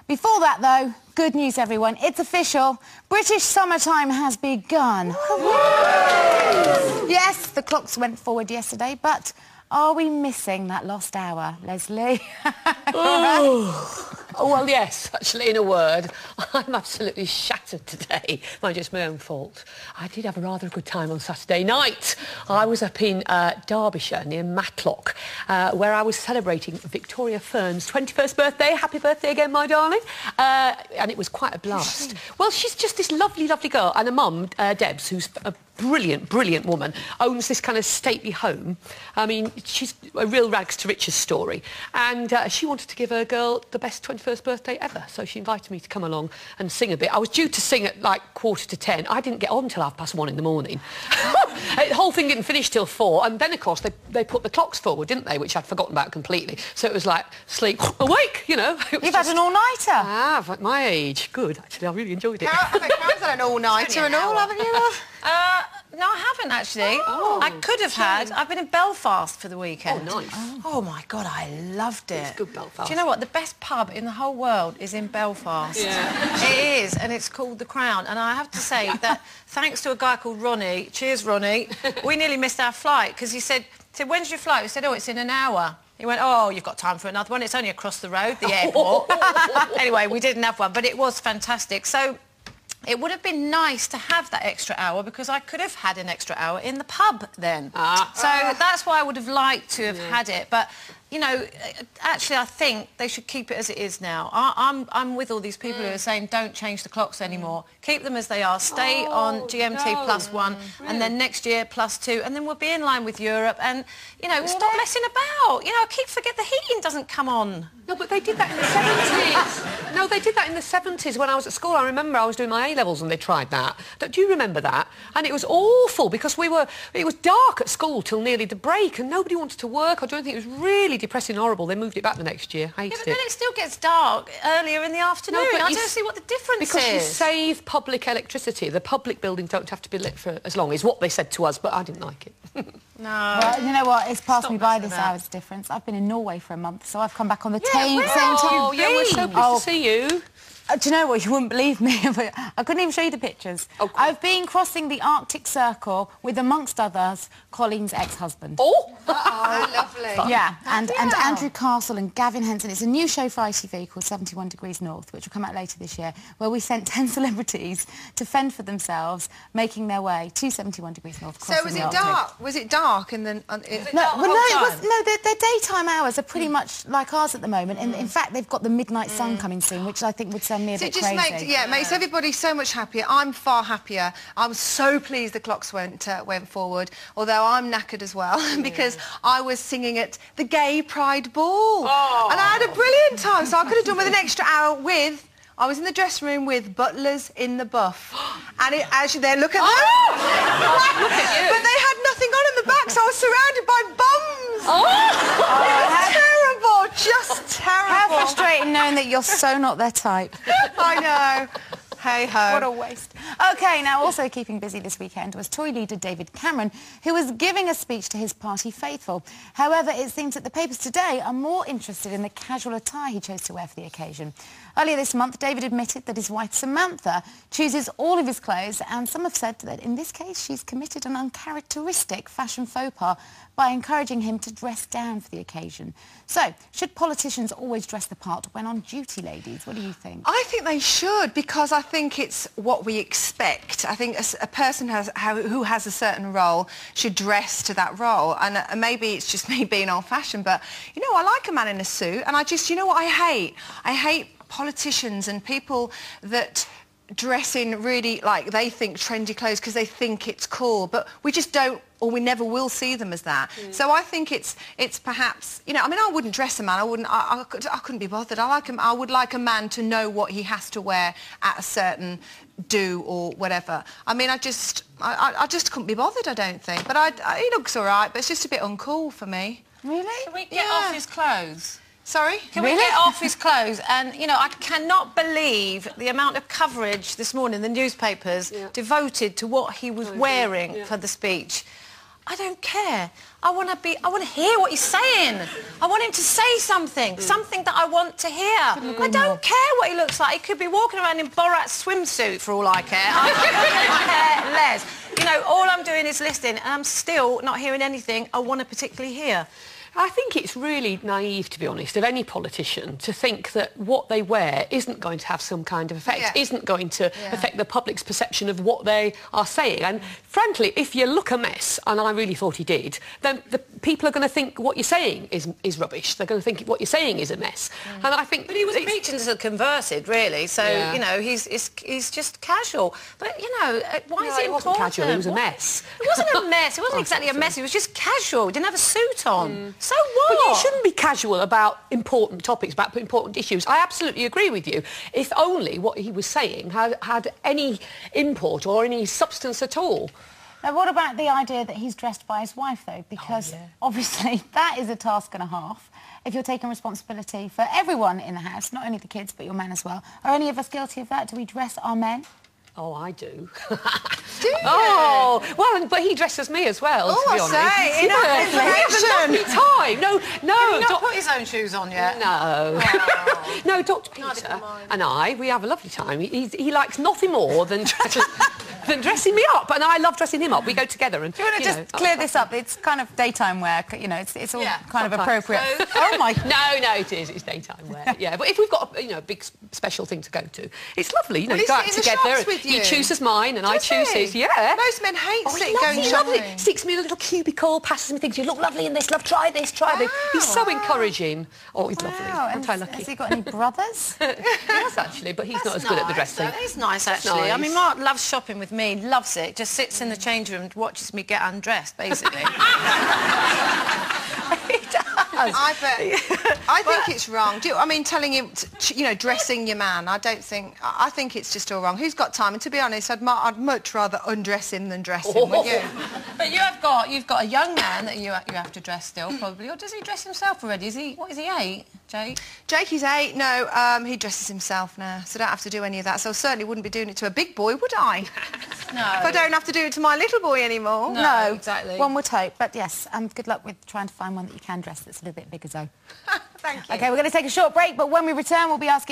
Before that, though, good news, everyone. It's official. British summertime has begun. Yes, the clocks went forward yesterday, but are we missing that lost hour, Leslie? Oh, well, yes, actually, in a word. I'm absolutely shattered today. Mind you, it's my own fault. I did have a rather good time on Saturday night. I was up in Derbyshire, near Matlock, where I was celebrating Victoria Fern's 21st birthday. Happy birthday again, my darling. And it was quite a blast. Well, she's just this lovely, lovely girl. And her mum, Debs, who's a brilliant, brilliant woman, owns this kind of stately home. I mean, she's a real rags to riches story. And she wanted to give her girl the best 21st birthday ever. So she invited me to come along and sing a bit. I was due to sing at like 9:45. I didn't get on till 1:30 in the morning. The whole thing didn't finish till 4. And then, of course, they put the clocks forward, didn't they? Which I'd forgotten about completely. So it was like sleep, awake, you know. You've had an all-nighter. I have, at my age. Good, actually. I really enjoyed it. Karen's had an all-nighter and all, haven't you? No, I haven't, actually. Oh, I could have had. I've been in Belfast for the weekend. Oh, nice. Oh, my God, I loved it. It's good, Belfast. Do you know what? The best pub in the whole world is in Belfast. Yeah. It is, and it's called The Crown. And I have to say that thanks to a guy called Ronnie, cheers, Ronnie, we nearly missed our flight because he said, when's your flight? We said, oh, it's in an hour. He went, oh, you've got time for another one. It's only across the road, the airport. Anyway, we didn't have one, but it was fantastic. So it would have been nice to have that extra hour because I could have had an extra hour in the pub then. So that's why I would have liked to have had it. But, you know, actually, I think they should keep it as it is now. I'm with all these people who are saying don't change the clocks anymore. Keep them as they are. Stay on GMT +1 and then next year +2 and then we'll be in line with Europe and, you know, stop messing about. You know, I keep forgetting the heating doesn't come on. No, but they did that in the 70s. No, they did that in the 70s when I was at school. I remember I was doing my A-levels and they tried that. Do you remember that? And it was awful because it was dark at school till nearly the break and nobody wanted to work or do anything. It was really depressing and horrible. They moved it back the next year. Hated but then it still gets dark earlier in the afternoon. No, but I don't see what the difference is. Because you save public electricity. The public buildings don't have to be lit for as long, is what they said to us, but I didn't like it. No. Well, you know what? It's passed me by this hour's difference. I've been in Norway for a month, so I've come back on the same time. Oh, yeah, we're so pleased to see you. Do you know what? You wouldn't believe me, but I couldn't even show you the pictures. Oh, cool. I've been crossing the Arctic Circle with, amongst others, Colleen's ex-husband. Oh! Lovely. Yeah, and Andrew Castle and Gavin Henson. It's a new show for ITV called 71 Degrees North, which will come out later this year, where we sent 10 celebrities to fend for themselves, making their way to 71 Degrees North. So was it dark? Was it dark? And then their daytime hours are pretty much like ours at the moment. And in fact, they've got the midnight sun coming soon, which I think would send me a bit crazy. It makes everybody so much happier. I'm far happier. I'm so pleased the clocks went forward, although I'm knackered as well because I was singing at the Gay Pride Ball and I had a brilliant time, so I could have done with an extra hour with... I was in the dressing room with Butlers in the Buff and actually there, look at them. Look at you. But they had nothing on in the back, so I was surrounded by bums. It was terrible, just terrible. How frustrating knowing that you're so not their type. I know. Hey-ho. What a waste. OK, now also keeping busy this weekend was Tory leader David Cameron, who was giving a speech to his party faithful. However, it seems that the papers today are more interested in the casual attire he chose to wear for the occasion. Earlier this month, David admitted that his wife Samantha chooses all of his clothes, and some have said that in this case she's committed an uncharacteristic fashion faux pas by encouraging him to dress down for the occasion. So, should politicians always dress the part when on duty, ladies? What do you think? I think they should, because I think it's what we expect. I think a person who has a certain role should dress to that role. And maybe it's just me being old-fashioned, but, you know, I like a man in a suit, and you know what I hate? I hate politicians and people that dress in really, like, they think trendy clothes because they think it's cool, but we just don't, or we never will see them as that. So I think it's perhaps, you know, I mean, I wouldn't dress a man. I couldn't be bothered. I would like a man to know what he has to wear at a certain do or whatever. I mean, I just couldn't be bothered, I don't think. But he looks all right, but it's just a bit uncool for me. Really? Can we get off his clothes? Sorry? Can we get off his clothes? And, you know, I cannot believe the amount of coverage this morning in the newspapers devoted to what he was wearing for the speech. I don't care. I want to hear what he's saying. I want him to say something, something that I want to hear. I don't care what he looks like. He could be walking around in Borat's swimsuit for all I care. I couldn't care less. You know, all I'm doing is listening, and I'm still not hearing anything I want to particularly hear. I think it's really naive, to be honest, of any politician to think that what they wear isn't going to have some kind of effect, isn't going to affect the public's perception of what they are saying. And frankly, if you look a mess, and I really thought he did, then the people are going to think what you're saying is rubbish. They're going to think what you're saying is a mess. And I think... But he was preaching to the converted, really, so, you know, he's just casual. But, you know, why is it important? It wasn't casual, it was a mess. It wasn't a mess. It wasn't exactly a mess. It was just casual. He didn't have a suit on. So what? But you shouldn't be casual about important topics, about important issues. I absolutely agree with you. If only what he was saying had any import or any substance at all. Now, what about the idea that he's dressed by his wife, though? Because obviously that is a task and a half. If you're taking responsibility for everyone in the house, not only the kids, but your man as well. Are any of us guilty of that? Do we dress our men? Oh, I do. Do you? Oh, well, but he dresses me as well, to be honest. Say, We have a lovely time. No. Did he not put his own shoes on yet? No. Oh. No, Dr. Peter and I, we have a lovely time. He likes nothing more than dressing me up, and I love dressing him up. We go together and... Do you want to just clear this up? It's kind of daytime wear, you know, it's all kind of appropriate. Oh, my... No, it is. It's daytime wear, yeah. But if we've got, a big special thing to go to, it's lovely, you know, you go out together. He chooses mine and I choose his, Most men hate going shopping. Lovely. Sticks me in a little cubicle, passes me things, you look lovely in this, love, try this, try this. He's so encouraging. Oh, he's lovely. Aren't I lucky? Has he got any brothers? He has, actually, but he's not as good at the dressing. It's nice, actually. Nice. I mean, Mark loves shopping with me, loves it. Just sits in the change room and watches me get undressed, basically. He does. I think it's wrong. I mean, telling him, dressing your man, I think it's just all wrong. Who's got time? And to be honest, I'd much rather undress him than dress him, would you? But you've got a young man that you have to dress still, probably. Or does he dress himself already? What is he, 8, Jake? Jake is 8. No, he dresses himself now, so I don't have to do any of that. So I certainly wouldn't be doing it to a big boy, would I? No. If I don't have to do it to my little boy anymore. No, exactly. One would hope. But yes, good luck with trying to find one that you can dress that's a little bit bigger, Zoe. Thank you. OK, we're going to take a short break, but when we return, we'll be asking...